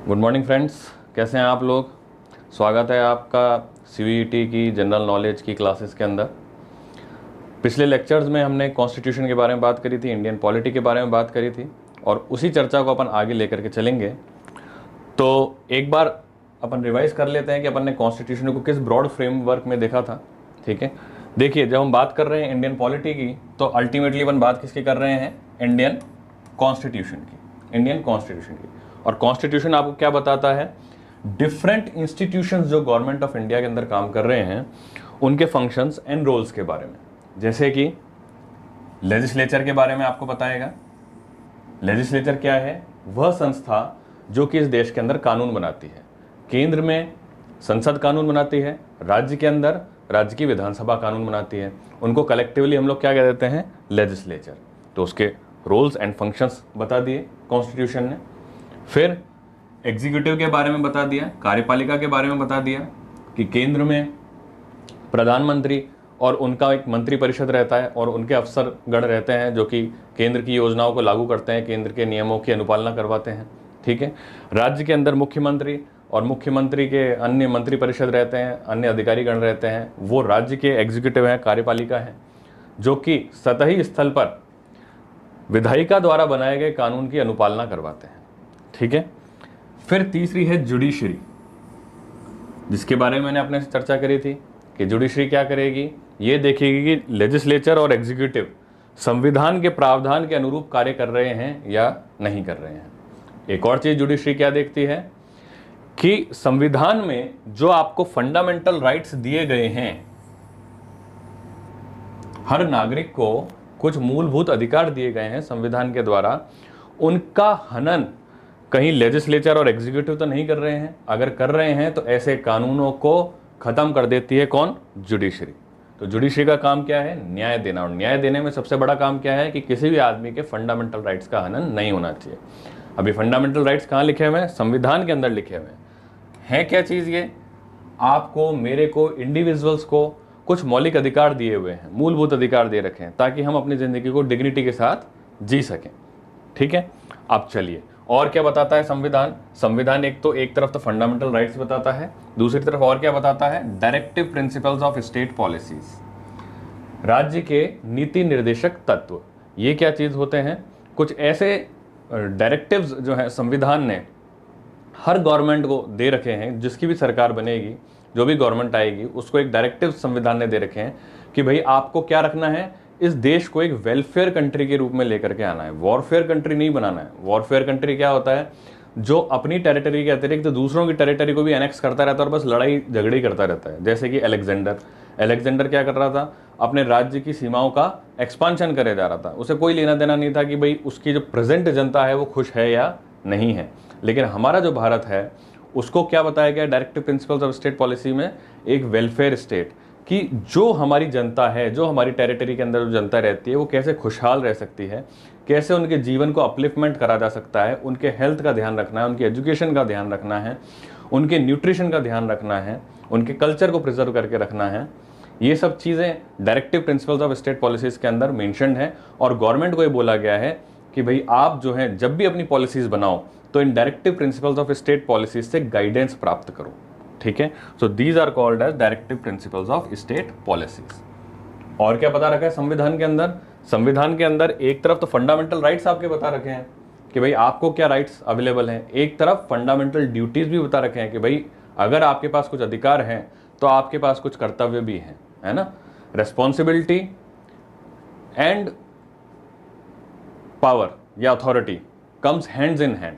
Good morning friends, कैसे हैं आप लोग। स्वागत है आपका सीवीईटी की जनरल नॉलेज की क्लासेस के अंदर। पिछले लेक्चर्स में हमने कॉन्स्टिट्यूशन के बारे में बात करी थी, इंडियन पॉलिटी के बारे में बात करी थी और उसी चर्चा को अपन आगे लेकर के चलेंगे। तो एक बार अपन रिवाइज कर लेते हैं कि अपन ने कॉन्स्टिट्यूशन को किस ब्रॉड फ्रेमवर्क में देखा था। ठीक है, देखिए जब हम बात कर रहे हैं इंडियन पॉलिटी की तो अल्टीमेटली अपन बात किसकी कर रहे हैं, इंडियन कॉन्स्टिट्यूशन की, इंडियन कॉन्स्टिट्यूशन की। और कॉन्स्टिट्यूशन आपको क्या बताता है, डिफरेंट इंस्टीट्यूशंस जो गवर्नमेंट ऑफ इंडिया के अंदर काम कर रहे हैं उनके फंक्शंस एंड रोल्स के बारे में, जैसे कि लेजिस्लेचर के बारे में आपको बताएगा। लेजिस्लेचर क्या है, वह संस्था जो कि इस देश के अंदर कानून बनाती है। केंद्र में संसद कानून बनाती है, राज्य के अंदर राज्य की विधानसभा कानून बनाती है। उनको कलेक्टिवली हम लोग क्या कह देते हैं, लेजिस्लेचर। तो उसके रोल्स एंड फंक्शंस बता दिए कॉन्स्टिट्यूशन ने। फिर एग्जीक्यूटिव के बारे में बता दिया, कार्यपालिका के बारे में बता दिया कि केंद्र में प्रधानमंत्री और उनका एक मंत्री परिषद रहता है और उनके अफसर गण रहते हैं जो कि केंद्र की योजनाओं को लागू करते हैं, केंद्र के नियमों की अनुपालना करवाते हैं। ठीक है, राज्य के अंदर मुख्यमंत्री और मुख्यमंत्री के अन्य मंत्री परिषद रहते हैं, अन्य अधिकारी गण रहते हैं, वो राज्य के एग्जीक्यूटिव हैं, कार्यपालिका हैं, जो कि सतही स्थल पर विधायिका द्वारा बनाए गए कानून की अनुपालना करवाते हैं। ठीक है, फिर तीसरी है जुडिशरी, जिसके बारे में मैंने अपने से चर्चा करी थी कि जुडिशरी क्या करेगी, ये देखेगी कि लेजिस्लेचर और एग्जीक्यूटिव संविधान के प्रावधान के अनुरूप कार्य कर रहे हैं या नहीं कर रहे हैं। एक और चीज जुडिशरी क्या देखती है कि संविधान में जो आपको फंडामेंटल राइट्स दिए गए हैं, हर नागरिक को कुछ मूलभूत अधिकार दिए गए हैं संविधान के द्वारा, उनका हनन कहीं लेजिस्लेचर और एग्जीक्यूटिव तो नहीं कर रहे हैं। अगर कर रहे हैं तो ऐसे कानूनों को खत्म कर देती है कौन, जुडिशरी। तो जुडिशरी का काम क्या है, न्याय देना। और न्याय देने में सबसे बड़ा काम क्या है कि किसी भी आदमी के फंडामेंटल राइट्स का हनन नहीं होना चाहिए। अभी फंडामेंटल राइट्स कहाँ लिखे हुए हैं, संविधान के अंदर लिखे हुए हैं। क्या चीज़ ये, आपको मेरे को इंडिविजुअल्स को कुछ मौलिक अधिकार दिए हुए हैं, मूलभूत अधिकार दे रखे हैं ताकि हम अपनी ज़िंदगी को डिग्निटी के साथ जी सकें। ठीक है, अब चलिए और क्या बताता है संविधान। संविधान एक तरफ तो फंडामेंटल राइट्स बताता है, दूसरी तरफ और क्या बताता है, directive principles of state policies, राज्य के नीति निर्देशक तत्व। ये क्या चीज़ होते हैं, कुछ ऐसे डायरेक्टिव्स जो है संविधान ने हर गवर्नमेंट को दे रखे हैं। जिसकी भी सरकार बनेगी, जो भी गवर्नमेंट आएगी, उसको एक डायरेक्टिव संविधान ने दे रखे हैं कि भाई आपको क्या रखना है, इस देश को एक वेलफेयर कंट्री के रूप में लेकर के आना है, वॉरफेयर कंट्री नहीं बनाना है। वॉरफेयर कंट्री क्या होता है, जो अपनी टेरिटरी के अतिरिक्त दूसरों की टेरिटरी को भी एनेक्स करता रहता है और बस लड़ाई झगड़ी करता रहता है। जैसे कि अलेक्जेंडर क्या कर रहा था, अपने राज्य की सीमाओं का एक्सपांशन करे जा रहा था। उसे कोई लेना देना नहीं था कि भाई उसकी जो प्रेजेंट जनता है वो खुश है या नहीं है। लेकिन हमारा जो भारत है उसको क्या बताया गया directive principles of state policy में, एक वेलफेयर स्टेट, कि जो हमारी जनता है, जो हमारी टेरिटरी के अंदर जो जनता रहती है वो कैसे खुशहाल रह सकती है, कैसे उनके जीवन को अपलिफ्टमेंट करा जा सकता है, उनके हेल्थ का ध्यान रखना है, उनके एजुकेशन का ध्यान रखना है, उनके न्यूट्रिशन का ध्यान रखना है, उनके कल्चर को प्रिजर्व करके रखना है। ये सब चीज़ें directive principles of state policies के अंदर मेंशन्ड है। और गवर्नमेंट को ये बोला गया है कि भाई आप जो है जब भी अपनी पॉलिसीज़ बनाओ तो इन directive principles of state policies से गाइडेंस प्राप्त करो। ठीक है, so these are called as directive principles of state policies. और क्या बता रखा है संविधान के अंदर, संविधान के अंदर एक तरफ तो फंडामेंटल राइट्स आपके बता रखे हैं कि भाई आपको क्या राइट्स अवेलेबल हैं, एक तरफ फंडामेंटल ड्यूटीज भी बता रखे हैं कि भाई अगर आपके पास कुछ अधिकार हैं तो आपके पास कुछ कर्तव्य भी हैं, है ना। रेस्पॉन्सिबिलिटी एंड पावर या authority comes hands in hand.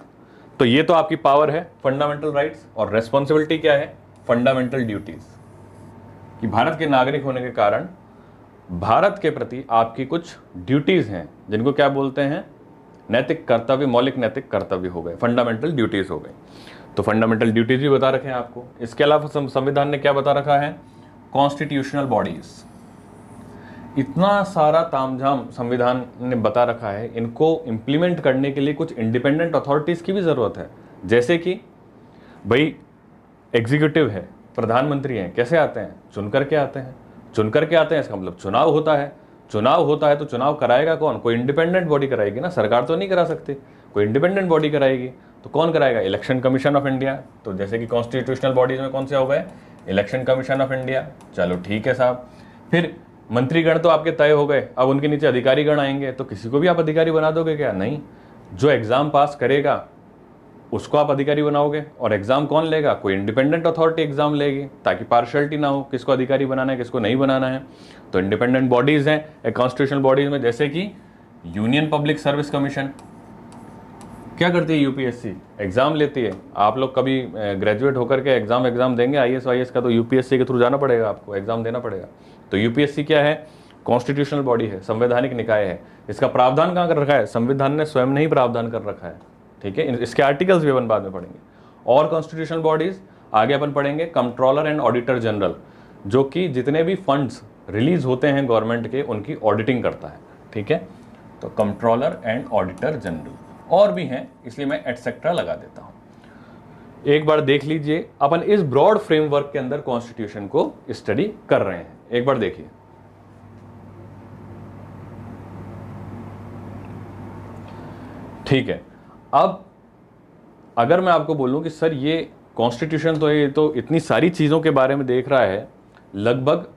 तो ये तो आपकी पावर है, फंडामेंटल राइट्स, और रेस्पॉन्सिबिलिटी क्या है, फंडामेंटल ड्यूटीज, कि भारत के नागरिक होने के कारण भारत के प्रति आपकी कुछ ड्यूटीज हैं जिनको क्या बोलते हैं, नैतिक कर्तव्य, मौलिक नैतिक कर्तव्य हो गए, फंडामेंटल ड्यूटीज हो गए। तो फंडामेंटल ड्यूटीज भी बता रखे हैं आपको। इसके अलावा संविधान ने क्या बता रखा है, कॉन्स्टिट्यूशनल बॉडीज। इतना सारा तामझाम संविधान ने बता रखा है, इनको इम्प्लीमेंट करने के लिए कुछ इंडिपेंडेंट अथॉरिटीज़ की भी ज़रूरत है। जैसे कि भाई एग्जीक्यूटिव है, प्रधानमंत्री हैं, कैसे आते हैं, चुन करके आते हैं। चुन करके आते हैं इसका मतलब चुनाव होता है। चुनाव होता है तो चुनाव कराएगा कौन, कोई इंडिपेंडेंट बॉडी कराएगी ना, सरकार तो नहीं करा सकती, कोई इंडिपेंडेंट बॉडी कराएगी। तो कौन कराएगा? Election commission of India. तो जैसे कि कॉन्स्टिट्यूशनल बॉडीज में कौन से हो गए? Election commission of India. चलो ठीक है साहब। फिर मंत्रीगण तो आपके तय हो गए, अब उनके नीचे अधिकारीगण आएंगे, तो किसी को भी आप अधिकारी बना दोगे क्या? नहीं, जो एग्जाम पास करेगा उसको आप अधिकारी बनाओगे। और एग्जाम कौन लेगा? कोई इंडिपेंडेंट अथॉरिटी एग्जाम लेगी, ताकि पार्शियलिटी ना हो, किसको अधिकारी बनाना है किसको नहीं बनाना है। तो इंडिपेंडेंट बॉडीज हैं कॉन्स्टिट्यूशनल बॉडीज में, जैसे कि यूनियन पब्लिक सर्विस कमीशन। क्या करती है? यूपीएससी एग्जाम लेती है। आप लोग कभी ग्रेजुएट होकर के एग्जाम देंगे आईएएस वाईएएस का, तो यूपीएससी के थ्रू जाना पड़ेगा, आपको एग्जाम देना पड़ेगा। तो यूपीएससी क्या है? कॉन्स्टिट्यूशनल बॉडी है, संवैधानिक निकाय है। इसका प्रावधान कहाँ कर रखा है? संविधान ने स्वयं ने ही प्रावधान कर रखा है, ठीक है। इसके आर्टिकल्स भी अपन बाद में पढ़ेंगे। और कॉन्स्टिट्यूशनल बॉडीज आगे अपन पढ़ेंगे कंट्रोलर एंड ऑडिटर जनरल, जो कि जितने भी फंड्स रिलीज होते हैं गवर्नमेंट के उनकी ऑडिटिंग करता है, ठीक है। तो कंट्रोलर एंड ऑडिटर जनरल और भी हैं, इसलिए मैं एटसेट्रा लगा देता हूं। एक बार देख लीजिए, अपन इस ब्रॉड फ्रेमवर्क के अंदर कॉन्स्टिट्यूशन को स्टडी कर रहे हैं। एक बार देखिए, ठीक है। अब अगर मैं आपको बोलूं कि सर ये कॉन्स्टिट्यूशन तो ये तो इतनी सारी चीज़ों के बारे में देख रहा है, लगभग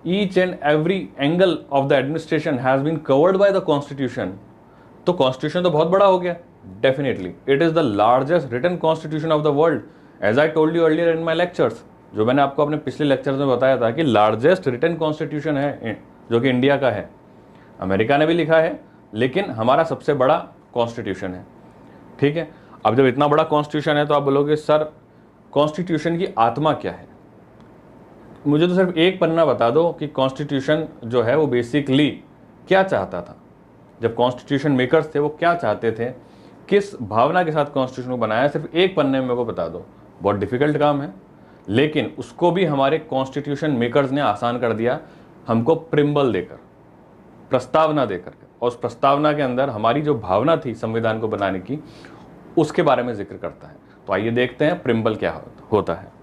each and every angle of the administration has been covered by the constitution, तो कॉन्स्टिट्यूशन तो बहुत बड़ा हो गया। Definitely it is the largest written constitution of the world, as I told you earlier in my lectures. जो मैंने आपको अपने पिछले लेक्चर्स में बताया था कि लार्जेस्ट रिटन कॉन्स्टिट्यूशन है जो कि इंडिया का है। अमेरिका ने भी लिखा है, लेकिन हमारा सबसे बड़ा कॉन्स्टिट्यूशन है, ठीक है। अब जब इतना बड़ा कॉन्स्टिट्यूशन है तो आप बोलोगे सर कॉन्स्टिट्यूशन की आत्मा क्या है? मुझे तो सिर्फ एक पन्ना बता दो कि कॉन्स्टिट्यूशन जो है वो बेसिकली क्या चाहता था। जब कॉन्स्टिट्यूशन मेकर्स थे वो क्या चाहते थे, किस भावना के साथ कॉन्स्टिट्यूशन को बनाया, सिर्फ एक पन्ने में मेरे को बता दो। बहुत डिफिकल्ट काम है, लेकिन उसको भी हमारे कॉन्स्टिट्यूशन मेकर्स ने आसान कर दिया, हमको प्रिम्बल देकर, प्रस्तावना देकर। और उस प्रस्तावना के अंदर हमारी जो भावना थी संविधान को बनाने की, उसके बारे में जिक्र करता है। तो आइए देखते हैं प्रिम्बल क्या होता है।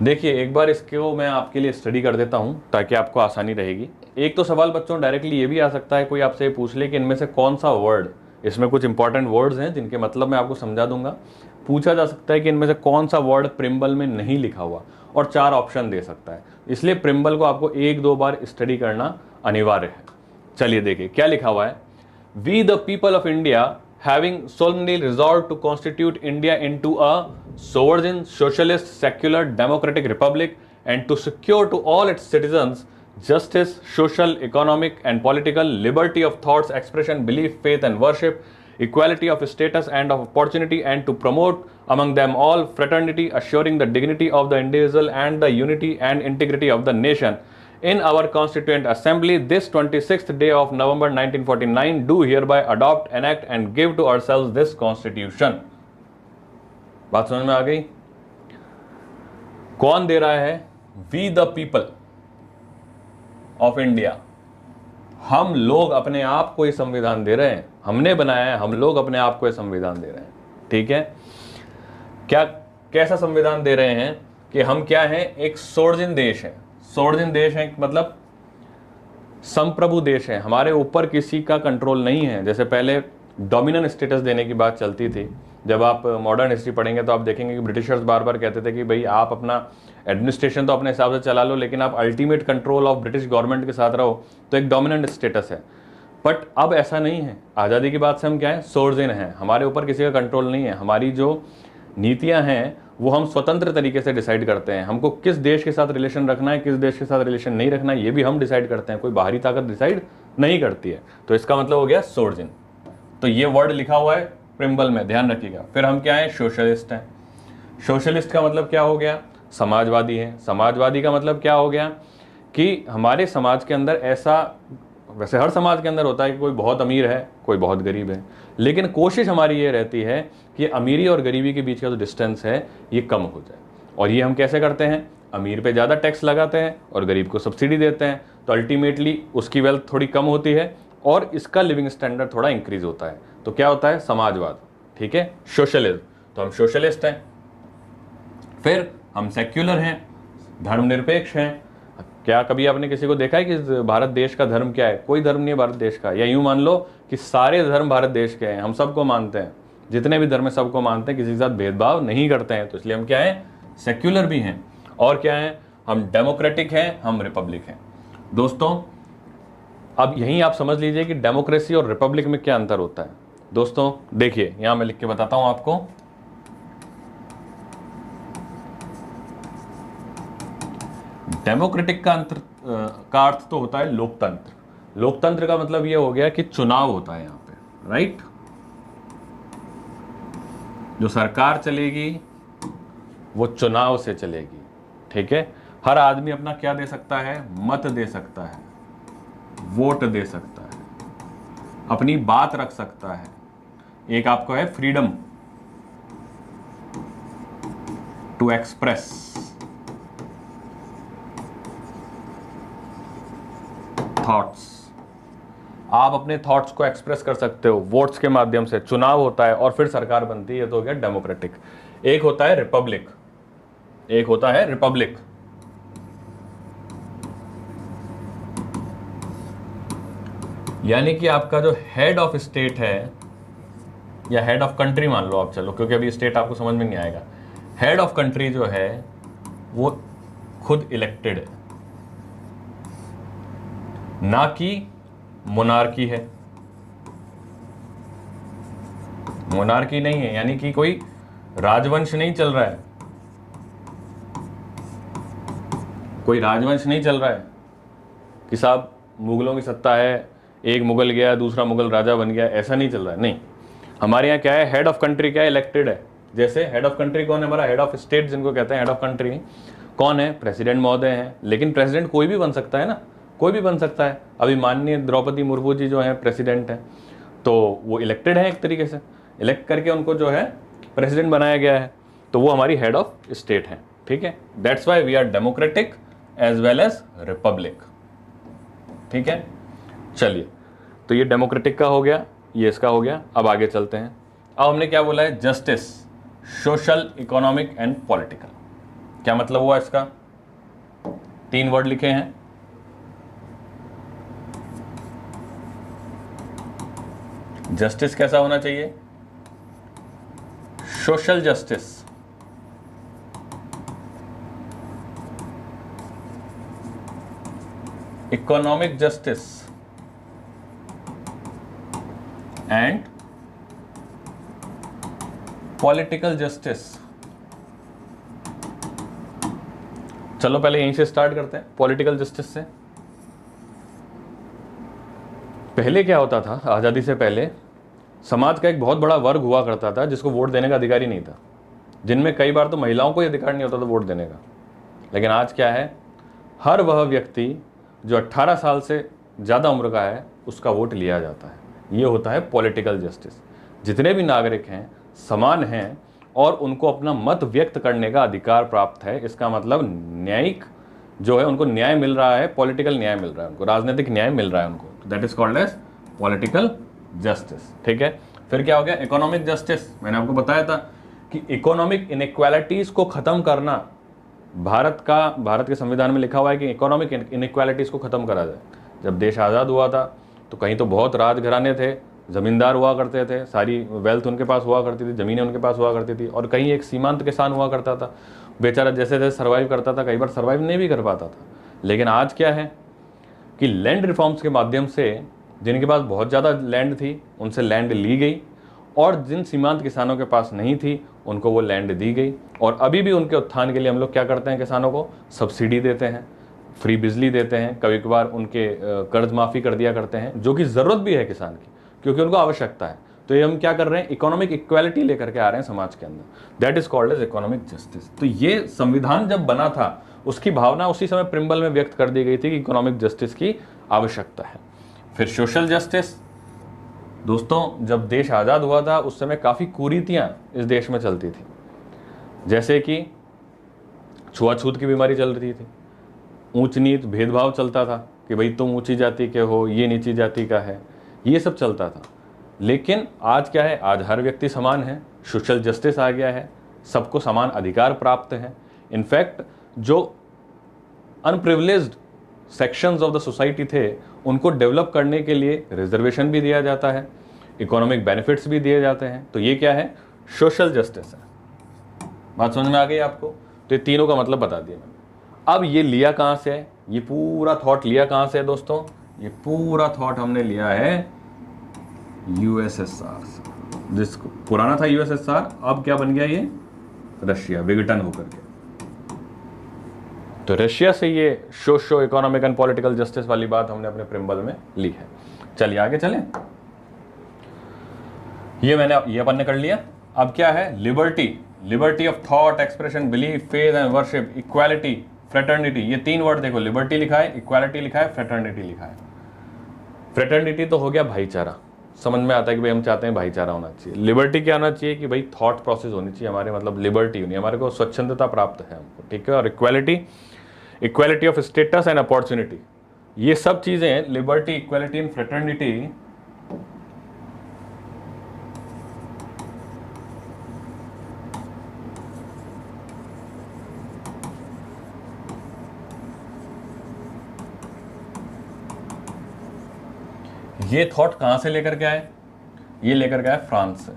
देखिए, एक बार इसको मैं आपके लिए स्टडी कर देता हूं ताकि आपको आसानी रहेगी। एक तो सवाल बच्चों डायरेक्टली ये भी आ सकता है, कोई आपसे पूछ ले कि इनमें से कौन सा वर्ड, इसमें कुछ इंपॉर्टेंट वर्ड्स हैं जिनके मतलब मैं आपको समझा दूंगा। पूछा जा सकता है कि इनमें से कौन सा वर्ड प्रिम्बल में नहीं लिखा हुआ, और 4 ऑप्शन दे सकता है। इसलिए प्रिम्बल को आपको 1-2 बार स्टडी करना अनिवार्य है। चलिए देखिए क्या लिखा हुआ है। We the people of India having solemnly resolved to constitute India into a sovereign, socialist, secular, democratic republic, and to secure to all its citizens justice, social, economic, and political liberty of thoughts, expression, belief, faith, and worship, equality of status and of opportunity, and to promote among them all fraternity, assuring the dignity of the individual and the unity and integrity of the nation. In our Constituent Assembly, this 26th day of November 1949, do hereby adopt, enact, and give to ourselves this Constitution. बात समझ में आ गई? कौन दे रहा है? We the people of India. हम लोग अपने आप को ये संविधान दे रहे हैं, हमने बनाया है, हम लोग अपने आप को ये संविधान दे रहे हैं, ठीक है। क्या कैसा संविधान दे रहे हैं कि हम क्या हैं? एक सोवरेन देश है। सोवरेन देश है मतलब संप्रभु देश है, हमारे ऊपर किसी का कंट्रोल नहीं है। जैसे पहले डोमिनेंट स्टेटस देने की बात चलती थी। जब आप मॉडर्न हिस्ट्री पढ़ेंगे तो आप देखेंगे कि ब्रिटिशर्स बार बार कहते थे कि भाई आप अपना एडमिनिस्ट्रेशन तो अपने हिसाब से चला लो, लेकिन आप ultimate control of British government के साथ रहो, तो एक डोमिनेंट स्टेटस है। बट अब ऐसा नहीं है। आज़ादी की बात से हम क्या है? सोवरेन हैं, हमारे ऊपर किसी का कंट्रोल नहीं है। हमारी जो नीतियाँ हैं वो हम स्वतंत्र तरीके से डिसाइड करते हैं। हमको किस देश के साथ रिलेशन रखना है, किस देश के साथ रिलेशन नहीं रखना है, ये भी हम डिसाइड करते हैं, कोई बाहरी ताकत डिसाइड नहीं करती है। तो इसका मतलब हो गया सोवरेन। तो ये वर्ड लिखा हुआ है प्रिम्बल में, ध्यान रखिएगा। फिर हम क्या हैं? सोशलिस्ट हैं। सोशलिस्ट का मतलब क्या हो गया? समाजवादी है। समाजवादी का मतलब क्या हो गया कि हमारे समाज के अंदर ऐसा, वैसे हर समाज के अंदर होता है कि कोई बहुत अमीर है, कोई बहुत गरीब है, लेकिन कोशिश हमारी ये रहती है कि अमीरी और गरीबी के बीच का जो डिस्टेंस है ये कम हो जाए। और ये हम कैसे करते हैं? अमीर पे ज़्यादा टैक्स लगाते हैं और गरीब को सब्सिडी देते हैं, तो अल्टीमेटली उसकी वेल्थ थोड़ी कम होती है और इसका लिविंग स्टैंडर्ड थोड़ा इंक्रीज होता है। तो क्या होता है? समाजवाद, ठीक है, सोशलिज्म। तो हम सोशलिस्ट हैं। फिर हम सेक्युलर हैं, धर्मनिरपेक्ष हैं। क्या कभी आपने किसी को देखा है कि भारत देश का धर्म क्या है? कोई धर्म नहीं है भारत देश का। या यूं मान लो कि सारे धर्म भारत देश के हैं, हम सबको मानते हैं, जितने भी धर्म है सबको मानते हैं, किसी के साथ भेदभाव नहीं करते हैं। तो इसलिए हम क्या है, सेक्युलर भी हैं। और क्या है, हम डेमोक्रेटिक हैं, हम रिपब्लिक हैं। दोस्तों अब यहीं आप समझ लीजिए कि डेमोक्रेसी और रिपब्लिक में क्या अंतर होता है। दोस्तों देखिए, यहां मैं लिख के बताता हूं आपको। डेमोक्रेटिक का अर्थ तो होता है लोकतंत्र। लोकतंत्र का मतलब ये हो गया कि चुनाव होता है यहां पे, राइट। जो सरकार चलेगी वो चुनाव से चलेगी, ठीक है। हर आदमी अपना क्या दे सकता है, मत दे सकता है, वोट दे सकता है, अपनी बात रख सकता है। एक आपको है फ्रीडम टू एक्सप्रेस थॉट्स। आप अपने थॉट्स को एक्सप्रेस कर सकते हो वोट्स के माध्यम से। चुनाव होता है और फिर सरकार बनती है, तो हो गया डेमोक्रेटिक। एक होता है रिपब्लिक, एक होता है रिपब्लिक। यानी कि आपका जो हेड ऑफ स्टेट है, या हेड ऑफ कंट्री मान लो आप, चलो क्योंकि अभी स्टेट आपको समझ में नहीं आएगा। हेड ऑफ कंट्री जो है वो खुद इलेक्टेड है, ना कि मोनार्की है। मोनार्की नहीं है, यानी कि कोई राजवंश नहीं चल रहा है, कोई राजवंश नहीं चल रहा है कि साहब मुगलों की सत्ता है, एक मुगल गया दूसरा मुगल राजा बन गया, ऐसा नहीं चल रहा है। नहीं, हमारे यहाँ क्या है, हेड ऑफ कंट्री क्या है, इलेक्टेड है। जैसे हेड ऑफ कंट्री कौन है, हमारा हेड ऑफ स्टेट जिनको कहते हैं हेड ऑफ कंट्री कौन है, प्रेसिडेंट महोदय हैं। लेकिन प्रेसिडेंट कोई भी बन सकता है ना, कोई भी बन सकता है। अभी माननीय द्रौपदी मुर्मू जी जो हैं प्रेसिडेंट हैं, तो वो इलेक्टेड है, एक तरीके से इलेक्ट करके उनको जो है प्रेसिडेंट बनाया गया है, तो वो हमारी हेड ऑफ स्टेट है, ठीक है। That's why we are democratic as well as republic, ठीक है। चलिए, तो ये डेमोक्रेटिक का हो गया, ये इसका हो गया। अब आगे चलते हैं। अब हमने क्या बोला है, justice, social, economic and political. क्या मतलब हुआ इसका, 3 वर्ड लिखे हैं। जस्टिस कैसा होना चाहिए, social justice, economic justice and political justice. चलो पहले यहीं से स्टार्ट करते हैं, पॉलिटिकल जस्टिस से। पहले क्या होता था, आज़ादी से पहले समाज का एक बहुत बड़ा वर्ग हुआ करता था जिसको वोट देने का अधिकार ही नहीं था, जिनमें कई बार तो महिलाओं को ही अधिकार नहीं होता था वोट देने का। लेकिन आज क्या है, हर वह व्यक्ति जो 18 साल से ज़्यादा उम्र का है उसका वोट लिया जाता है। ये होता है पॉलिटिकल जस्टिस। जितने भी नागरिक हैं समान हैं और उनको अपना मत व्यक्त करने का अधिकार प्राप्त है। इसका मतलब न्यायिक जो है उनको न्याय मिल रहा है, पॉलिटिकल न्याय मिल रहा है उनको, राजनीतिक न्याय मिल रहा है उनको। That is called as political justice, ठीक है। फिर क्या हो गया, इकोनॉमिक जस्टिस। मैंने आपको बताया था कि इकोनॉमिक इनइक्वालिटीज को खत्म करना, भारत के संविधान में लिखा हुआ है कि इकोनॉमिक इनइक्वालिटीज को खत्म करा जाए। जब देश आज़ाद हुआ था तो कहीं तो बहुत राजघराने थे, जमींदार हुआ करते थे, सारी वेल्थ उनके पास हुआ करती थी, ज़मीनें उनके पास हुआ करती थी, और कहीं एक सीमांत किसान हुआ करता था, बेचारा जैसे जैसे सर्वाइव करता था, कई बार सर्वाइव नहीं भी कर पाता था। लेकिन आज क्या है कि लैंड रिफॉर्म्स के माध्यम से जिनके पास बहुत ज़्यादा लैंड थी उनसे लैंड ली गई, और जिन सीमांत किसानों के पास नहीं थी उनको वो लैंड दी गई। और अभी भी उनके उत्थान के लिए हम लोग क्या करते हैं, किसानों को सब्सिडी देते हैं, फ्री बिजली देते हैं, कभी कभार उनके कर्ज माफ़ी कर दिया करते हैं, जो कि ज़रूरत भी है किसान की, क्योंकि उनको आवश्यकता है। तो ये हम क्या कर रहे हैं, इकोनॉमिक इक्वालिटी लेकर के आ रहे हैं समाज के अंदर। That is called as economic justice. तो ये संविधान जब बना था उसकी भावना उसी समय प्रिम्बल में व्यक्त कर दी गई थी कि इकोनॉमिक जस्टिस की आवश्यकता है। फिर सोशल जस्टिस। दोस्तों जब देश आज़ाद हुआ था उस समय काफ़ी कुरीतियाँ इस देश में चलती थी, जैसे कि छुआछूत की बीमारी चल रही थी, ऊंच नीच भेदभाव चलता था कि भाई तुम ऊंची जाति के हो, ये नीची जाति का है, ये सब चलता था। लेकिन आज क्या है, आज हर व्यक्ति समान है, सोशल जस्टिस आ गया है, सबको समान अधिकार प्राप्त है। इनफैक्ट जो unprivileged sections of the society थे उनको डेवलप करने के लिए रिजर्वेशन भी दिया जाता है, इकोनॉमिक बेनिफिट्स भी दिए जाते हैं। तो ये क्या है? सोशल जस्टिस है। बात समझ में आ गई आपको? तो ये तीनों का मतलब बता दिया मैंने। अब ये लिया कहाँ से है? ये पूरा थॉट लिया कहाँ से है दोस्तों? ये पूरा थॉट हमने लिया है यूएसएसआर से। जिसको पुराना था यूएसएसआर, अब क्या बन गया ये? रशिया, विघटन होकर के। तो रशिया से ये socio economic and political justice वाली बात हमने अपने प्रिम्बल में ली है। चलिए आगे चलें। ये अपन ने कर लिया। अब क्या है? Liberty, liberty of thought, expression, belief, faith and worship, equality, fraternity. ये तीन वर्ड देखो, लिबर्टी लिखा है, इक्वालिटी लिखा है, फ्रेटर्निटी लिखा है। फ्रेटर्निटी तो हो गया भाईचारा, समझ में आता है कि भाई हम चाहते हैं भाईचारा होना चाहिए। लिबर्टी क्या होना चाहिए कि भाई थॉट प्रोसेस होनी चाहिए हमारे, मतलब लिबर्टी होनी, हमारे को स्वच्छंदता प्राप्त है हमको, ठीक है। और equality, equality of status and opportunity, ये सब चीजें लिबर्टी, इक्वालिटी एंड फ्रेटर्निटी ये थॉट कहां से लेकर के आए? ये लेकर के आए फ्रांस से।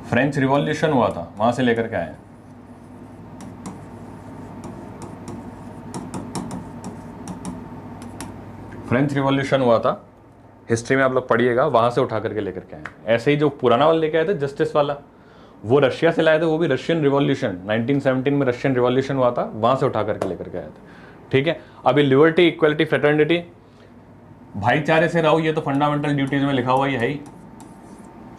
फ्रेंच रिवॉल्यूशन हुआ था, वहां से लेकर के आए। फ्रेंच रिवॉल्यूशन हुआ था, हिस्ट्री में आप लोग पढ़िएगा, वहां से उठा करके लेकर के आए। ऐसे ही जो पुराना वाला लेके आए थे जस्टिस वाला, वो रशिया से लाए थे, वो भी रशियन रिवॉल्यूशन 1917 में रशियन रिवॉल्यूशन हुआ था, वहां से उठा करके लेकर के आए थे, ठीक है। अभी लिबर्टी, इक्वालिटी, फ्रेटर्निटी, भाईचारे से रहो, ये तो फंडामेंटल ड्यूटीज में लिखा हुआ ही है ही।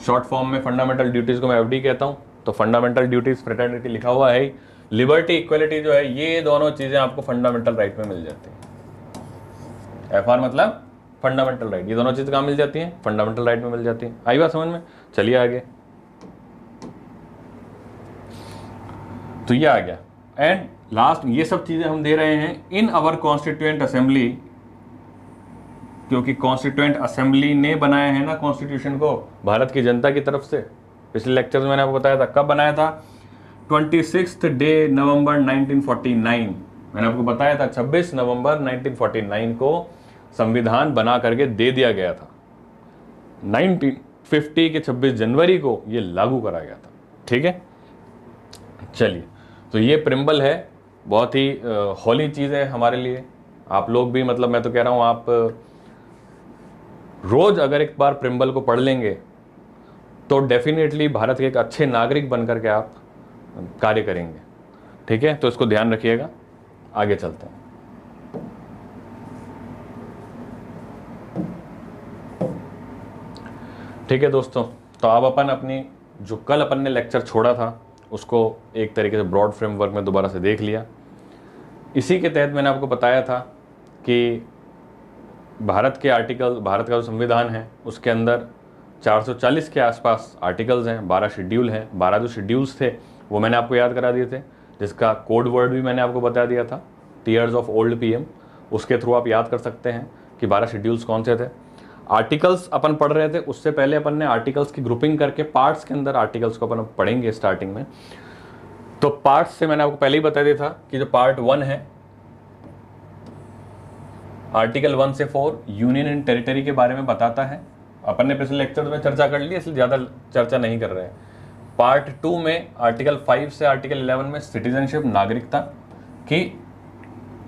शॉर्ट फॉर्म में फंडामेंटल ड्यूटीज को मैं एफडी कहता हूं, तो फंडामेंटल ड्यूटीज, फ्रेटर्निटी लिखा हुआ है ही। लिबर्टी, इक्वालिटी जो है, ये दोनों चीजें आपको फंडामेंटल राइट में मिल जाती हैं। एफआर मतलब फंडामेंटल राइट, ये दोनों चीजें कहां मिल जाती हैं? फंडामेंटल राइट में मिल जाती हैं। आई बात समझ में? चलिए आगे। तो ये आ गया। एंड लास्ट, ये सब चीजें हम दे रहे हैं इन अवर कॉन्स्टिट्यूएंट असेंबली, क्योंकि कॉन्स्टिट्यूएंट असेंबली ने बनाया है ना कॉन्स्टिट्यूशन को, भारत की जनता की तरफ से। पिछले लेक्चर में मैंने आपको बताया था, कब बनाया था? 26 नवंबर 1949। मैंने आपको बताया था 26 नवंबर 1949 को संविधान बना करके दे दिया गया था। 1950 के 26 जनवरी को ये लागू करा गया था, ठीक है। चलिए, तो ये प्रिम्बल है, बहुत ही हॉली चीज़ है हमारे लिए। आप लोग भी, मतलब मैं तो कह रहा हूँ, आप रोज अगर एक बार प्रिम्बल को पढ़ लेंगे तो डेफिनेटली भारत के एक अच्छे नागरिक बनकर के आप कार्य करेंगे, ठीक है। तो इसको ध्यान रखिएगा। आगे चलते हैं। ठीक है दोस्तों, तो अब अपन अपनी जो कल अपन ने लेक्चर छोड़ा था उसको एक तरीके से ब्रॉड फ्रेमवर्क में दोबारा से देख लिया। इसी के तहत मैंने आपको बताया था कि भारत के आर्टिकल, भारत का जो संविधान है उसके अंदर 440 के आसपास आर्टिकल्स हैं, 12 शेड्यूल हैं। 12 जो शेड्यूल्स थे वो मैंने आपको याद करा दिए थे, जिसका कोड वर्ड भी मैंने आपको बता दिया था, टीयर्स ऑफ ओल्ड पीएम। उसके थ्रू आप याद कर सकते हैं कि 12 शेड्यूल्स कौन से थे। आर्टिकल्स अपन पढ़ रहे थे, उससे पहले अपन ने आर्टिकल्स की ग्रुपिंग करके पार्ट्स के अंदर आर्टिकल्स को अपन पढ़ेंगे स्टार्टिंग में। तो पार्ट्स से मैंने आपको पहले ही बता दिया था कि जो पार्ट 1 है, आर्टिकल 1 से 4 यूनियन एंड टेरिटरी के बारे में बताता है। अपन ने पिछले लेक्चर में चर्चा कर ली, इसलिए ज़्यादा चर्चा नहीं कर रहे हैं। पार्ट 2 में आर्टिकल 5 से आर्टिकल 11 में सिटीजनशिप, नागरिकता, कि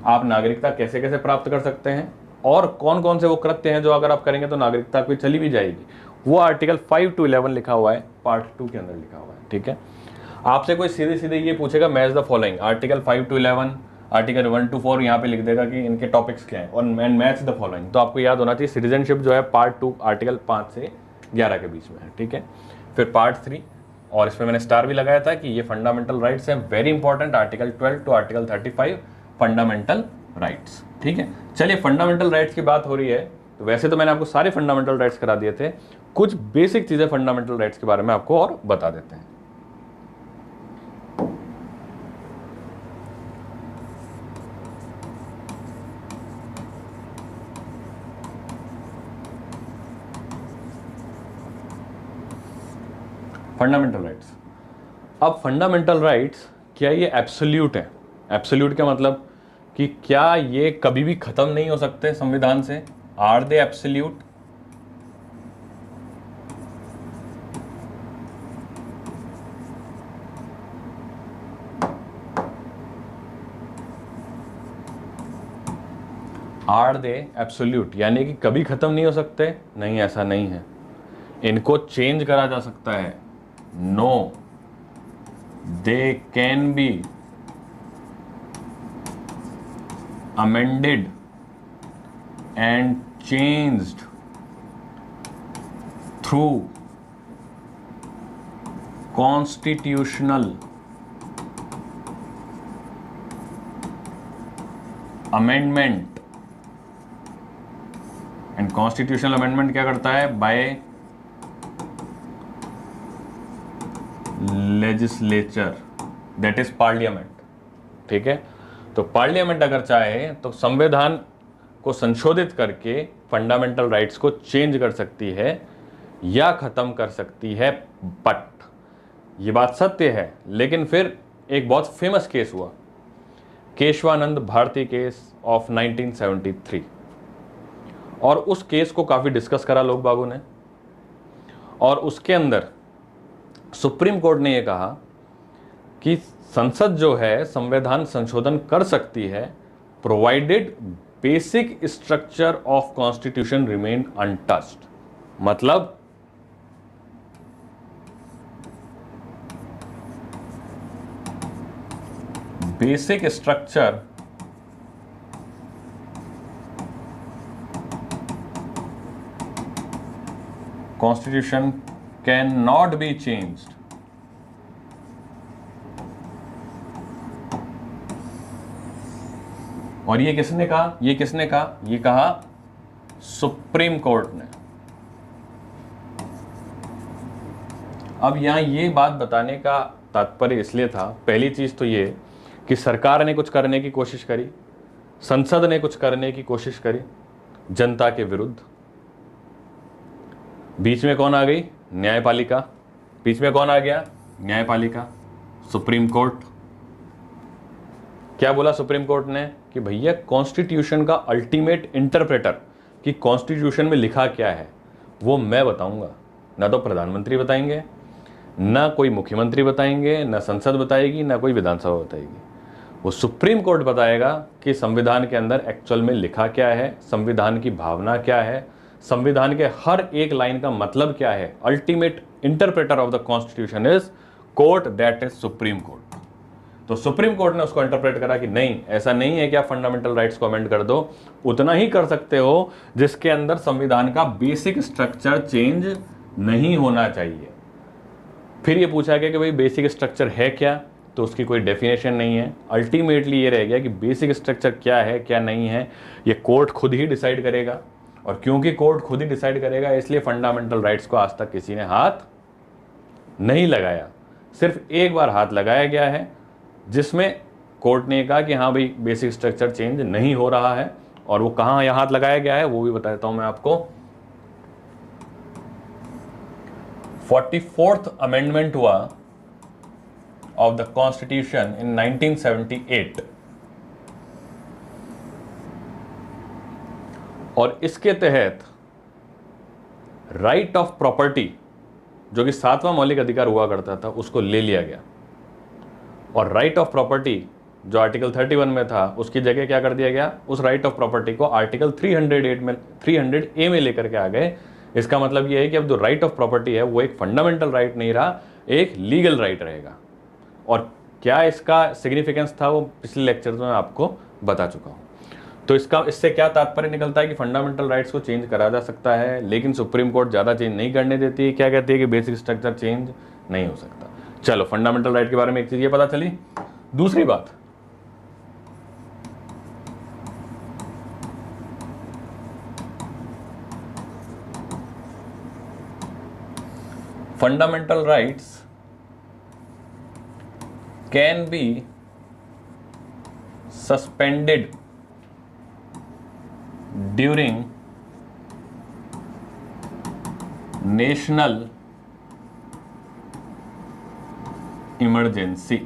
आप नागरिकता कैसे कैसे प्राप्त कर सकते हैं और कौन कौन से वो कृत्य हैं जो अगर आप करेंगे तो नागरिकता आपकी चली भी जाएगी। वो आर्टिकल 5 to 11 लिखा हुआ है, पार्ट 2 के अंदर लिखा हुआ है, ठीक है। आपसे कोई सीधे सीधे ये पूछेगा match the following, article 5 to 11, article 1 to 4, यहाँ पे लिख देगा कि इनके टॉपिक्स क्या हैं और मैच द फॉलोइंग। तो आपको याद होना चाहिए सिटीजनशिप जो है पार्ट 2 आर्टिकल 5 से 11 के बीच में है, ठीक है। फिर पार्ट 3, और इसमें मैंने स्टार भी लगाया था कि ये फंडामेंटल राइट्स हैं, very important, article 12 to article 35 fundamental rights, ठीक है। चलिए, फंडामेंटल राइट्स की बात हो रही है, तो वैसे तो मैंने आपको सारे फंडामेंटल राइट्स करा दिए थे, कुछ बेसिक चीजें फंडामेंटल राइट्स के बारे में आपको और बता देते हैं। Fundamental rights. अब फंडामेंटल राइट्स क्या ये एब्सोल्यूट है? एब्सोल्यूट का मतलब कि क्या ये कभी भी खत्म नहीं हो सकते संविधान से? Are they absolute? Are they absolute, यानी कि कभी खत्म नहीं हो सकते? नहीं, ऐसा नहीं है। इनको चेंज करा जा सकता है। No, they can be amended and changed through constitutional amendment, and constitutional amendment क्या करता है? by legislature, that is parliament। ठीक है, तो पार्लियामेंट अगर चाहे तो संविधान को संशोधित करके फंडामेंटल राइट्स को चेंज कर सकती है या खत्म कर सकती है। बट ये बात सत्य है, लेकिन फिर एक बहुत फेमस केस हुआ, केशवानंद भारती केस ऑफ 1973, और उस केस को काफी डिस्कस करा लोग बागों ने, और उसके अंदर सुप्रीम कोर्ट ने यह कहा कि संसद जो है संविधान संशोधन कर सकती है, provided basic structure of constitution remain untouched. मतलब basic structure constitution can not be changed. और ये किसने कहा? ये किसने कहा? ये कहा सुप्रीम कोर्ट ने। अब यहां ये बात बताने का तात्पर्य इसलिए था, पहली चीज तो ये कि सरकार ने कुछ करने की कोशिश करी, संसद ने कुछ करने की कोशिश करी जनता के विरुद्ध। बीच में कौन आ गई? न्यायपालिका। बीच में कौन आ गया? न्यायपालिका, सुप्रीम कोर्ट। क्या बोला सुप्रीम कोर्ट ने? कि भैया कॉन्स्टिट्यूशन का अल्टीमेट इंटरप्रेटर, कि कॉन्स्टिट्यूशन में लिखा क्या है वो मैं बताऊंगा। ना तो प्रधानमंत्री बताएंगे, ना कोई मुख्यमंत्री बताएंगे, ना संसद बताएगी, ना कोई विधानसभा बताएगी। वो सुप्रीम कोर्ट बताएगा कि संविधान के अंदर एक्चुअल में लिखा क्या है, संविधान की भावना क्या है, संविधान के हर एक लाइन का मतलब क्या है। Ultimate interpreter of the constitution is court, that is supreme court. तो सुप्रीम कोर्ट ने उसको इंटरप्रेट करा कि नहीं, ऐसा नहीं है कि आप फंडामेंटल राइट्स को अमेंड कर दो, उतना ही कर सकते हो जिसके अंदर संविधान का बेसिक स्ट्रक्चर चेंज नहीं होना चाहिए। फिर ये पूछा गया कि भाई बेसिक स्ट्रक्चर है क्या, तो उसकी कोई डेफिनेशन नहीं है। अल्टीमेटली ये रह गया कि बेसिक स्ट्रक्चर क्या है क्या नहीं है ये कोर्ट खुद ही डिसाइड करेगा, और क्योंकि कोर्ट खुद ही डिसाइड करेगा इसलिए फंडामेंटल राइट्स को आज तक किसी ने हाथ नहीं लगाया। सिर्फ एक बार हाथ लगाया गया है जिसमें कोर्ट ने कहा कि हाँ भाई बेसिक स्ट्रक्चर चेंज नहीं हो रहा है, और वो कहाँ यहाँ हाथ लगाया गया है वो भी बता देता हूं मैं आपको। 44th अमेंडमेंट हुआ ऑफ द कॉन्स्टिट्यूशन इन 1978, और इसके तहत राइट ऑफ प्रॉपर्टी, जो कि 7वां मौलिक अधिकार हुआ करता था, उसको ले लिया गया, और राइट ऑफ प्रॉपर्टी जो आर्टिकल 31 में था उसकी जगह क्या कर दिया गया, उस राइट ऑफ प्रॉपर्टी को आर्टिकल 300A में लेकर के आ गए। इसका मतलब यह है कि अब जो राइट ऑफ प्रॉपर्टी है वो एक फंडामेंटल राइट नहीं रहा, एक लीगल राइट रहेगा। और क्या इसका सिग्निफिकेंस था वो पिछले लेक्चर में आपको बता चुका हूं। तो इससे क्या तात्पर्य निकलता है कि फंडामेंटल राइट्स को चेंज करा जा सकता है, लेकिन सुप्रीम कोर्ट ज़्यादा चेंज नहीं करने देती है। क्या कहती है कि बेसिक स्ट्रक्चर चेंज नहीं हो सकता। चलो, फंडामेंटल राइट के बारे में एक चीज ये पता चली। दूसरी बात, fundamental rights can be suspended during national emergency,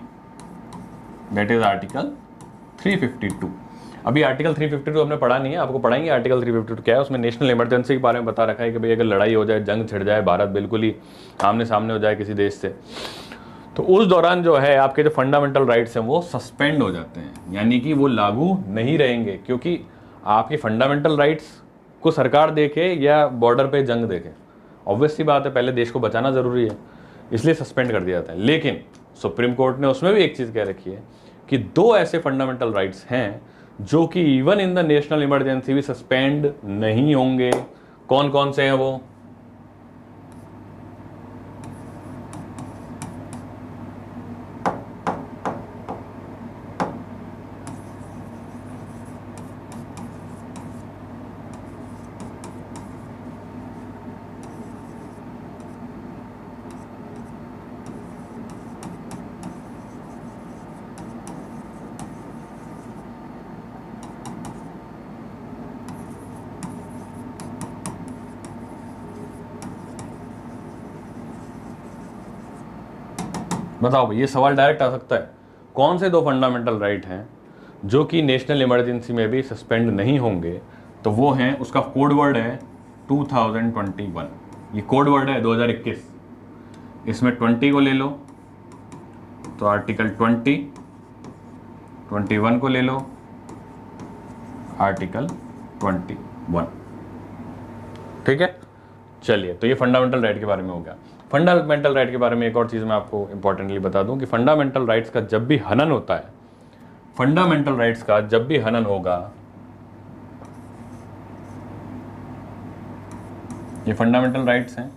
that is article 352। अभी आर्टिकल 352 हमने पढ़ा नहीं है, आपको पढ़ाएंगे आर्टिकल 352 क्या है। उसमें नेशनल इमरजेंसी के बारे में बता रखा है कि भाई अगर लड़ाई हो जाए, जंग छिड़ जाए, भारत बिल्कुल ही आमने सामने हो जाए किसी देश से, तो उस दौरान जो है आपके जो फंडामेंटल राइट्स हैं वो सस्पेंड हो जाते हैं, यानी कि वो लागू नहीं रहेंगे, क्योंकि आपकी फंडामेंटल राइट्स को सरकार देखे या बॉर्डर पे जंग देखे, ऑब्वियस सी बात है, पहले देश को बचाना ज़रूरी है, इसलिए सस्पेंड कर दिया जाता है। लेकिन सुप्रीम कोर्ट ने उसमें भी एक चीज़ कह रखी है कि दो ऐसे फंडामेंटल राइट्स हैं जो कि even in the national emergency भी सस्पेंड नहीं होंगे। कौन कौन से हैं वो? बताओ भाई, ये सवाल डायरेक्ट आ सकता है, कौन से दो फंडामेंटल राइट हैं जो कि नेशनल इमरजेंसी में भी सस्पेंड नहीं होंगे? तो वो हैं, उसका कोड वर्ड है 2021, ये कोड वर्ड है 2021, इसमें 20 को ले लो तो आर्टिकल 20, 21 को ले लो आर्टिकल 21। ठीक है, चलिए, तो ये फंडामेंटल राइट के बारे में हो गया। फंडामेंटल राइट के बारे में एक और चीज़ मैं आपको इंपॉर्टेंटली बता दूं कि फंडामेंटल राइट्स का जब भी हनन होता है, फंडामेंटल राइट्स का जब भी हनन होगा, ये फंडामेंटल राइट्स हैं,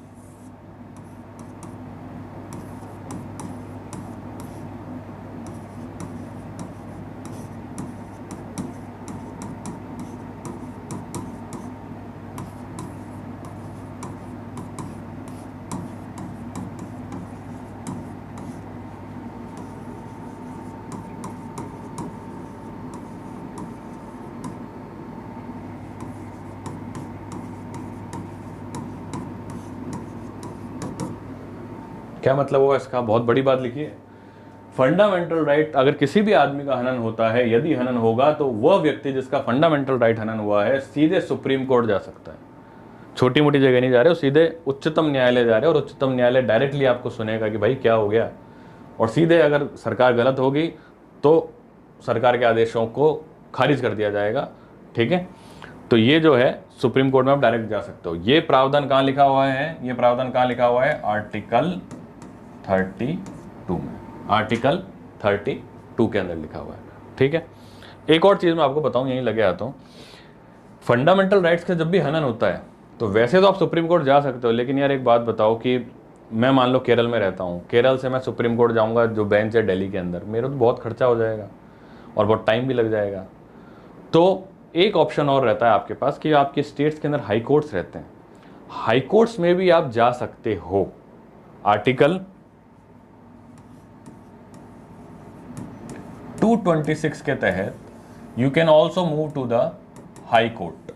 क्या मतलब हुआ इसका? बहुत बड़ी बात लिखी है। फंडामेंटल राइट अगर किसी भी आदमी का हनन होता है, यदि हनन होगा, तो वह व्यक्ति जिसका फंडामेंटल राइट हनन हुआ है सीधे सुप्रीम कोर्ट जा सकता है। छोटी मोटी जगह नहीं जा रहे हो, सीधे उच्चतम न्यायालय जा रहे हो, और उच्चतम न्यायालय डायरेक्टली आपको सुनेगा कि भाई क्या हो गया, और सीधे अगर सरकार गलत होगी तो सरकार के आदेशों को खारिज कर दिया जाएगा। ठीक है, तो ये जो है सुप्रीम कोर्ट में आप डायरेक्ट जा सकते हो। ये प्रावधान कहाँ लिखा हुआ है? ये प्रावधान कहाँ लिखा हुआ है? आर्टिकल 32 में, आर्टिकल 32 के अंदर लिखा हुआ है। ठीक है, एक और चीज़ मैं आपको बताऊं, यहीं लगे आता हूँ। फंडामेंटल राइट्स का जब भी हनन होता है तो वैसे तो आप सुप्रीम कोर्ट जा सकते हो, लेकिन यार एक बात बताओ कि मैं मान लो केरल में रहता हूँ, केरल से मैं सुप्रीम कोर्ट जाऊँगा जो बेंच है दिल्ली के अंदर, मेरा तो बहुत खर्चा हो जाएगा और बहुत टाइम भी लग जाएगा। तो एक ऑप्शन और रहता है आपके पास कि आपके स्टेट्स के अंदर हाई कोर्ट्स रहते हैं, हाई कोर्ट्स में भी आप जा सकते हो। आर्टिकल 226 के तहत you can also move to the high court,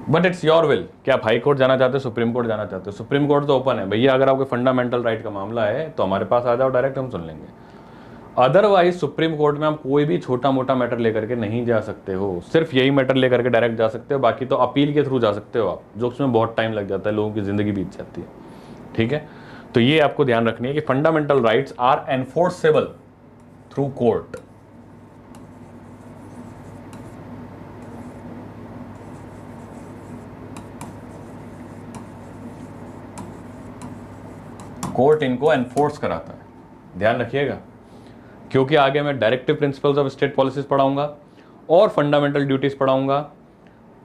but it's your will कि आप हाई कोर्ट जाना चाहते हो, सुप्रीम कोर्ट जाना चाहते हो। सुप्रीम कोर्ट तो ओपन है भैया, अगर आपके फंडामेंटल राइट का मामला है तो हमारे पास आ जाओ, डायरेक्ट हम सुन लेंगे। अदरवाइज सुप्रीम कोर्ट में आप कोई भी छोटा मोटा मैटर लेकर के नहीं जा सकते हो, सिर्फ यही मैटर लेकर के डायरेक्ट जा सकते हो, बाकी तो अपील के थ्रू जा सकते हो आप, जो उसमें बहुत टाइम लग जाता है, लोगों की जिंदगी बीत जाती है। ठीक है, तो ये आपको ध्यान रखनी है कि fundamental rights are enforceable through court. Court इनको एनफोर्स कराता है, ध्यान रखिएगा, क्योंकि आगे मैं directive principles of state policies पढ़ाऊंगा और फंडामेंटल ड्यूटीज पढ़ाऊंगा।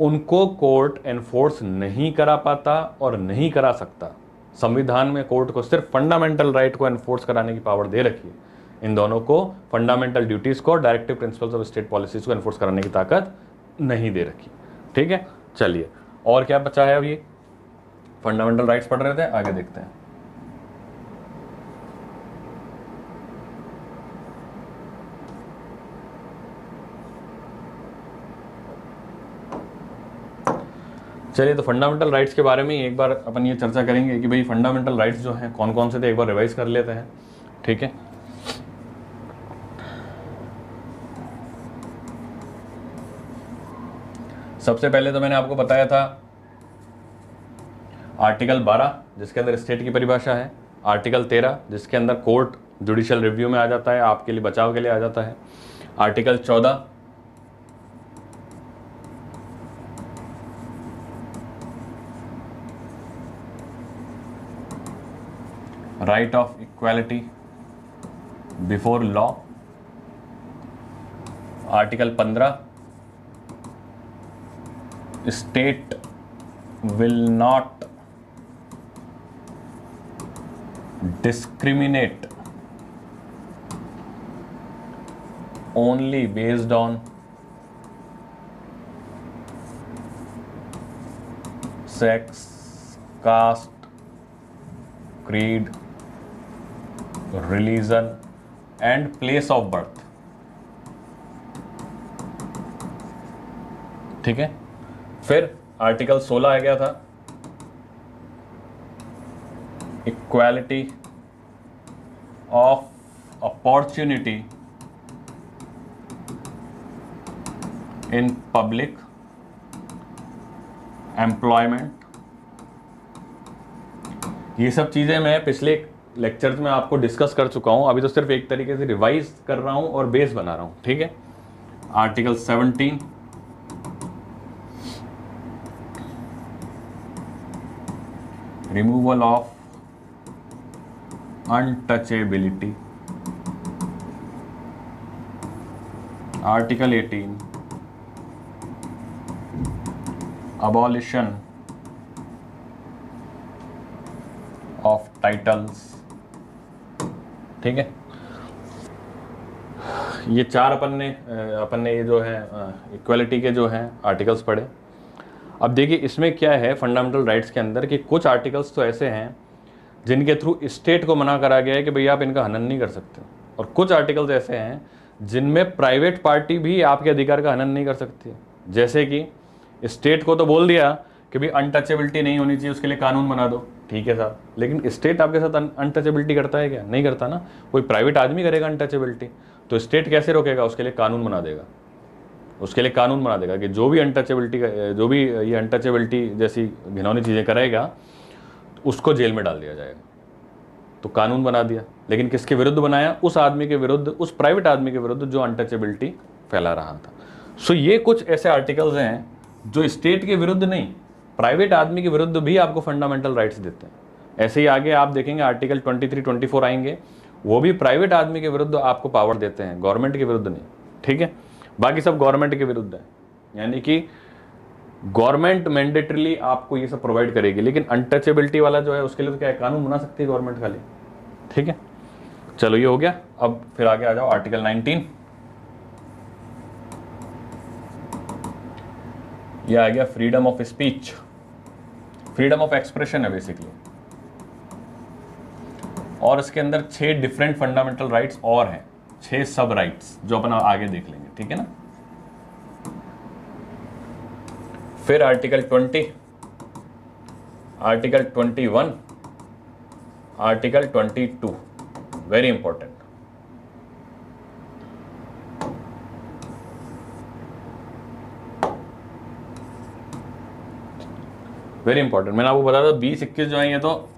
उनको कोर्ट एनफोर्स नहीं करा पाता और नहीं करा सकता। संविधान में कोर्ट को सिर्फ फंडामेंटल राइट को एनफोर्स कराने की पावर दे रखी है, इन दोनों को, फंडामेंटल ड्यूटीज को, directive principles of state policies को एनफोर्स कराने की ताकत नहीं दे रखी। ठीक है, चलिए, और क्या बचा है? अब ये फंडामेंटल राइट्स पढ़ रहे थे, आगे देखते हैं। चलिए, तो फंडामेंटल राइट्स के बारे में एक बार अपन ये चर्चा करेंगे कि भाई फंडामेंटल राइट्स जो हैं कौन कौन से थे, एक बार रिवाइज कर लेते हैं। ठीक है, सबसे पहले तो मैंने आपको बताया था आर्टिकल 12 जिसके अंदर स्टेट की परिभाषा है, आर्टिकल 13 जिसके अंदर कोर्ट जुडिशियल रिव्यू में आ जाता है, आपके लिए बचाव के लिए आ जाता है, article 14 right of equality before law, article 15 state will not discriminate only based on sex, caste, creed, religion and place of birth। ठीक है, फिर आर्टिकल 16 आ गया था equality of opportunity in public employment. ये सब चीज़ें मैं पिछले लेक्चर्स में आपको डिस्कस कर चुका हूं, अभी तो सिर्फ एक तरीके से रिवाइज कर रहा हूं और बेस बना रहा हूं। ठीक है, article 17 removal of untouchability, article 18 abolition of titles. ठीक है, ये चार अपन ने ये जो है इक्वालिटी के जो हैं आर्टिकल्स पढ़े। अब देखिए इसमें क्या है फंडामेंटल राइट्स के अंदर कि कुछ आर्टिकल्स तो ऐसे हैं जिनके थ्रू स्टेट को मना करा गया है कि भैया आप इनका हनन नहीं कर सकते, और कुछ आर्टिकल्स ऐसे हैं जिनमें प्राइवेट पार्टी भी आपके अधिकार का हनन नहीं कर सकती। जैसे कि स्टेट को तो बोल दिया कि भाई अनटचेबिलिटी नहीं होनी चाहिए, उसके लिए कानून बना दो। ठीक है साहब, लेकिन स्टेट आपके साथ अनटचेबिलिटी करता है क्या? नहीं करता ना। कोई प्राइवेट आदमी करेगा अनटचेबिलिटी, तो स्टेट कैसे रोकेगा? उसके लिए कानून बना देगा। उसके लिए कानून बना देगा कि जो भी ये अनटचेबिलिटी जैसी घिनौनी चीज़ें करेगा उसको जेल में डाल दिया जाएगा। तो कानून बना दिया, लेकिन किसके विरुद्ध बनाया? उस आदमी के विरुद्ध, उस प्राइवेट आदमी के विरुद्ध जो अनटचेबिलिटी फैला रहा था। सो ये कुछ ऐसे आर्टिकल्स हैं जो स्टेट के विरुद्ध नहीं, प्राइवेट आदमी के विरुद्ध भी आपको फंडामेंटल राइट्स देते हैं। ऐसे ही आगे आप देखेंगे आर्टिकल 23, 24 आएंगे, वो भी प्राइवेट आदमी के विरुद्ध आपको पावर देते हैं, गवर्नमेंट के विरुद्ध नहीं। ठीक है, बाकी सब गवर्नमेंट के विरुद्ध है, यानी कि गवर्नमेंट मैंडेटरीली आपको ये सब प्रोवाइड करेगी, लेकिन अनटचेबिलिटी वाला जो है उसके लिए तो क्या है, कानून बना सकती है गवर्नमेंट खाली। ठीक है, चलो ये हो गया। अब फिर आगे आ जाओ आर्टिकल 19। ये आ गया freedom of speech, freedom of expression है बेसिकली, और इसके अंदर 6 डिफरेंट फंडामेंटल राइट्स और हैं, 6 सब राइट्स जो अपन आगे देख लेंगे। ठीक है ना। फिर article 20, article 21, article 22, very important. Very important, मैंने आपको बताया था 20-21 जो है ये तो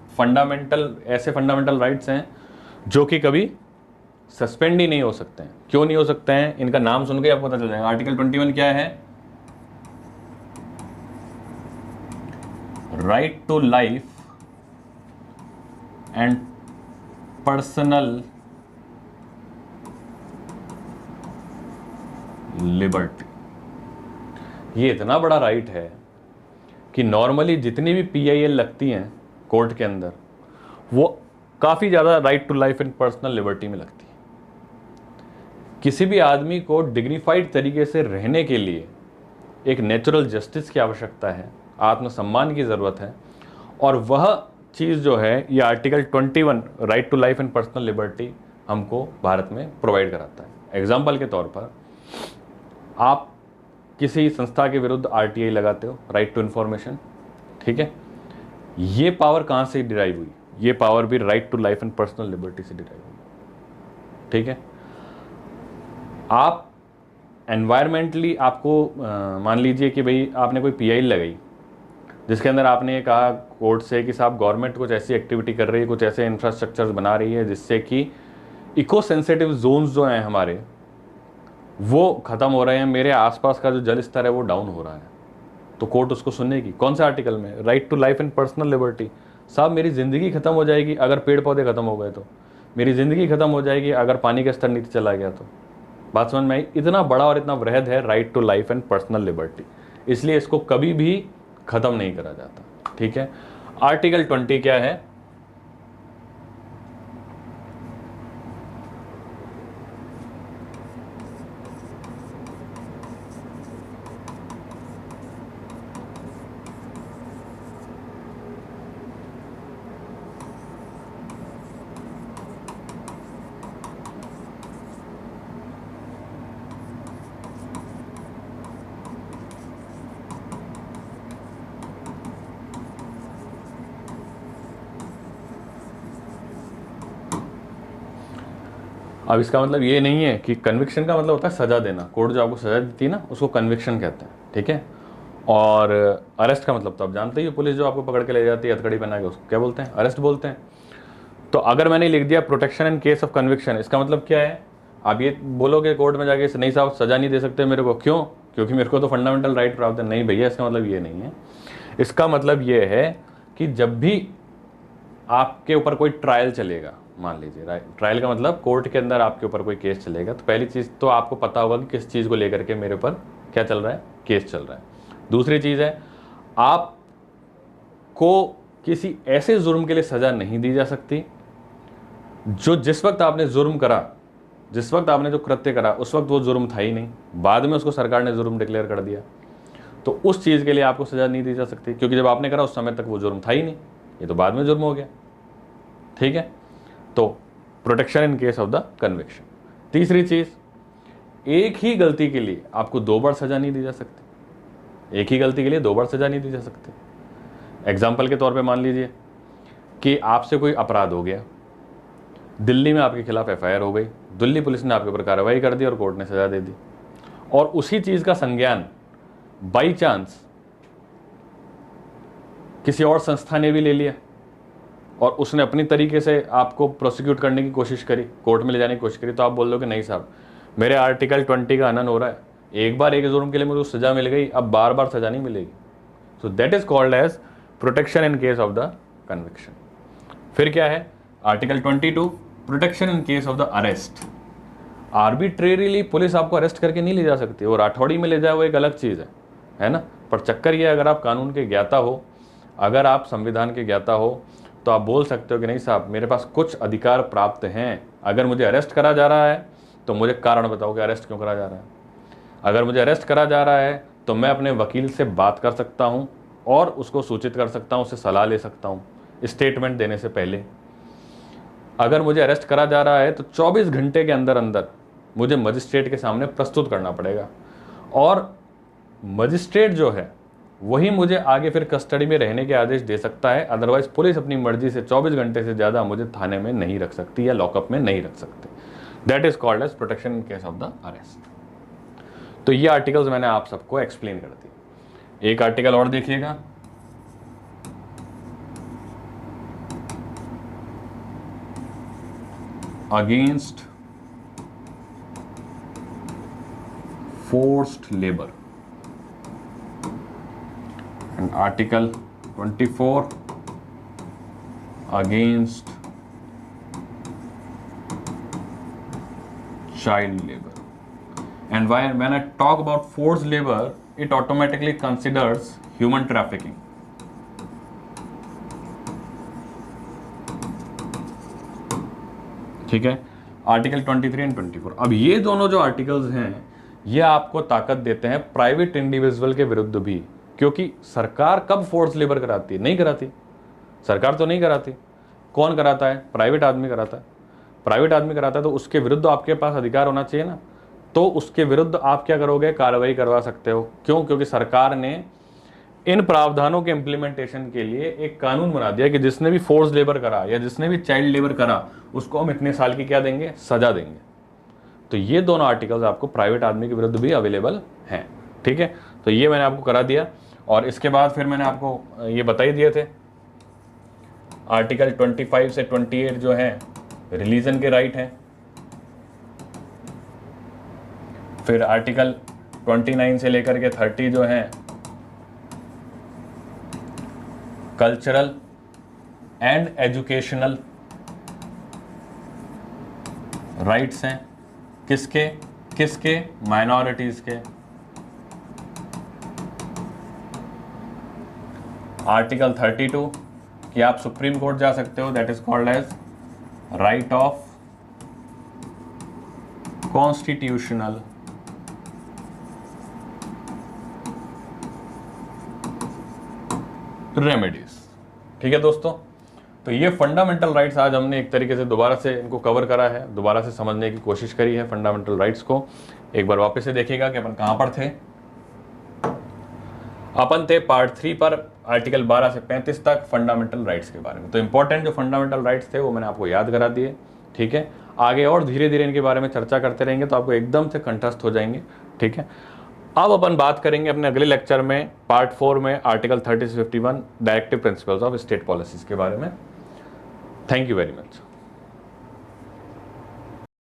ऐसे फंडामेंटल राइट्स हैं जो कि कभी सस्पेंड ही नहीं हो सकते हैं। क्यों नहीं हो सकते हैं? इनका नाम सुन के आपको पता चल जाएगा। आर्टिकल 21 क्या है? Right to life and personal liberty. ये इतना बड़ा राइट है कि नॉर्मली जितनी भी PIL लगती हैं कोर्ट के अंदर, वो काफ़ी ज़्यादा right to life and personal liberty में लगती है। किसी भी आदमी को डिग्निफाइड तरीके से रहने के लिए एक नेचुरल जस्टिस की आवश्यकता है, आत्मसम्मान की ज़रूरत है, और वह चीज़ जो है ये article 21 right to life and personal liberty हमको भारत में प्रोवाइड कराता है। एग्जाम्पल के तौर पर आप किसी संस्था के विरुद्ध RTI लगाते हो, राइट टू इन्फॉर्मेशन। ठीक है, ये पावर कहाँ से डिराइव हुई? ये पावर भी right to life and personal liberty से डिराइव हुई। ठीक है, आप एनवायरमेंटली आपको मान लीजिए कि भाई आपने कोई पीआई लगाई जिसके अंदर आपने ये कहा कोर्ट से कि साहब गवर्नमेंट कुछ ऐसी एक्टिविटी कर रही है, कुछ ऐसे इंफ्रास्ट्रक्चर बना रही है जिससे कि इको सेंसिटिव जोन्स जो हैं हमारे वो ख़त्म हो रहे हैं, मेरे आसपास का जो जल स्तर है वो डाउन हो रहा है, तो कोर्ट उसको सुनेगी। कौन सा आर्टिकल में? Right to life and personal liberty. साहब मेरी ज़िंदगी ख़त्म हो जाएगी अगर पेड़ पौधे ख़त्म हो गए तो, मेरी ज़िंदगी ख़त्म हो जाएगी अगर पानी का स्तर नीचे चला गया तो। बात समझ में आई? इतना बड़ा और इतना वृहद है right to life and personal liberty, इसलिए इसको कभी भी ख़त्म नहीं करा जाता। ठीक है, आर्टिकल 20 क्या है? अब इसका मतलब ये नहीं है कि कन्विक्शन का मतलब होता है सज़ा देना, कोर्ट जो आपको सज़ा देती है ना उसको कन्विक्शन कहते हैं। ठीक है, और अरेस्ट का मतलब तो आप जानते ही हो, पुलिस जो आपको पकड़ के ले जाती है हथकड़ी बना के उसको क्या बोलते हैं? अरेस्ट बोलते हैं। तो अगर मैंने लिख दिया protection in case of conviction, इसका मतलब क्या है? आप ये बोलोगे कोर्ट में जाके नहीं साहब सज़ा नहीं दे सकते मेरे को, क्यों? क्योंकि मेरे को तो फंडामेंटल राइट प्राप्त है। नहीं भैया, इसका मतलब ये नहीं है। इसका मतलब ये है कि जब भी आपके ऊपर कोई ट्रायल चलेगा, मान लीजिए ट्रायल का मतलब कोर्ट के अंदर आपके ऊपर कोई केस चलेगा, तो पहली चीज़ तो आपको पता होगा कि किस चीज़ को लेकर के मेरे ऊपर क्या चल रहा है, केस चल रहा है। दूसरी चीज़ है, आपको किसी ऐसे जुर्म के लिए सज़ा नहीं दी जा सकती जो जिस वक्त आपने जुर्म करा, जिस वक्त आपने जो कृत्य करा उस वक्त वो जुर्म था ही नहीं, बाद में उसको सरकार ने जुर्म डिक्लेयर कर दिया, तो उस चीज़ के लिए आपको सज़ा नहीं दी जा सकती, क्योंकि जब आपने करा उस समय तक वो जुर्म था ही नहीं, ये तो बाद में जुर्म हो गया। ठीक है, तो protection in case of the conviction. तीसरी चीज़, एक ही गलती के लिए आपको 2 बार सज़ा नहीं दी जा सकती। एक ही गलती के लिए 2 बार सज़ा नहीं दी जा सकती। एग्जाम्पल के तौर पे मान लीजिए कि आपसे कोई अपराध हो गया, दिल्ली में आपके खिलाफ एफआईआर हो गई, दिल्ली पुलिस ने आपके ऊपर कार्रवाई कर दी और कोर्ट ने सज़ा दे दी, और उसी चीज़ का संज्ञान बाई चांस किसी और संस्था ने भी ले लिया और उसने अपनी तरीके से आपको प्रोसिक्यूट करने की कोशिश करी, कोर्ट में ले जाने की कोशिश करी, तो आप बोल दो कि नहीं साहब मेरे आर्टिकल 20 का हनन हो रहा है, एक बार एक जुर्म के लिए मुझे सज़ा मिल गई, अब बार बार सज़ा नहीं मिलेगी। So that is called as protection in case of the conviction. फिर क्या है? Article 22, protection in case of the arrest. Arbitrarily police आपको अरेस्ट करके नहीं ले जा सकती, और राठौड़ी में ले जाए वो एक अलग चीज़ है ना। पर चक्कर ये, अगर आप कानून के ज्ञाता हो, अगर आप संविधान के ज्ञाता हो, तो आप बोल सकते हो कि नहीं साहब मेरे पास कुछ अधिकार प्राप्त हैं, अगर मुझे अरेस्ट करा जा रहा है तो मुझे कारण बताओ कि अरेस्ट क्यों करा जा रहा है। अगर मुझे अरेस्ट करा जा रहा है तो मैं अपने वकील से बात कर सकता हूं और उसको सूचित कर सकता हूं, उससे सलाह ले सकता हूं स्टेटमेंट देने से पहले। अगर मुझे अरेस्ट करा जा रहा है तो 24 घंटे के अंदर अंदर मुझे मजिस्ट्रेट के सामने प्रस्तुत करना पड़ेगा, और मजिस्ट्रेट जो है वही मुझे आगे फिर कस्टडी में रहने के आदेश दे सकता है। अदरवाइज पुलिस अपनी मर्जी से 24 घंटे से ज़्यादा मुझे थाने में नहीं रख सकती या लॉकअप में नहीं रख सकती। That is called as protection in case of the arrest. तो ये आर्टिकल्स मैंने आप सबको एक्सप्लेन कर दी। एक आर्टिकल और देखिएगा, against forced labour, and article 24 against child labor. And when I talk about forced labor, it automatically considers human trafficking. ठीक है, आर्टिकल 23 एंड 24। अब ये दोनों जो आर्टिकल्स हैं ये आपको ताकत देते हैं प्राइवेट इंडिविजुअल के विरुद्ध भी, क्योंकि सरकार कब फोर्स लेबर कराती है? नहीं कराती, सरकार तो नहीं कराती। कौन कराता है? प्राइवेट आदमी कराता है। प्राइवेट आदमी कराता है तो उसके विरुद्ध आपके पास अधिकार होना चाहिए ना, तो उसके विरुद्ध आप क्या करोगे? कार्रवाई करवा सकते हो। क्यों? क्योंकि सरकार ने इन प्रावधानों के इम्प्लीमेंटेशन के लिए एक कानून बना दिया कि जिसने भी फोर्स लेबर करा या जिसने भी चाइल्ड लेबर करा उसको हम इतने साल की क्या देंगे? सजा देंगे। तो ये दोनों आर्टिकल्स आपको प्राइवेट आदमी के विरुद्ध भी अवेलेबल हैं। ठीक है, तो ये मैंने आपको करा दिया। और इसके बाद फिर मैंने आपको ये बता ही दिए थे, आर्टिकल 25 से 28 जो है रिलीजन के राइट हैं। फिर आर्टिकल 29 से लेकर के 30 जो है कल्चरल एंड एजुकेशनल राइट्स हैं। किसके किसके? माइनॉरिटीज के। आर्टिकल 32 कि आप सुप्रीम कोर्ट जा सकते हो, that is called as right of constitutional remedies. ठीक है दोस्तों, तो ये फंडामेंटल राइट्स आज हमने एक तरीके से दोबारा से इनको कवर करा है, दोबारा से समझने की कोशिश करी है फंडामेंटल राइट्स को। एक बार वापस से देखिएगा कि अपन कहां पर थे। अपन थे पार्ट 3 पर, आर्टिकल 12 से 35 तक फंडामेंटल राइट्स के बारे में। तो इंपॉर्टेंट जो फंडामेंटल राइट्स थे वो मैंने आपको याद करा दिए। ठीक है, आगे और धीरे धीरे इनके बारे में चर्चा करते रहेंगे तो आपको एकदम से कंठस्थ हो जाएंगे। ठीक है, अब अपन बात करेंगे अपने अगले लेक्चर में पार्ट 4 में आर्टिकल 30 से 51 directive principles of state policies के बारे में। Thank you very much.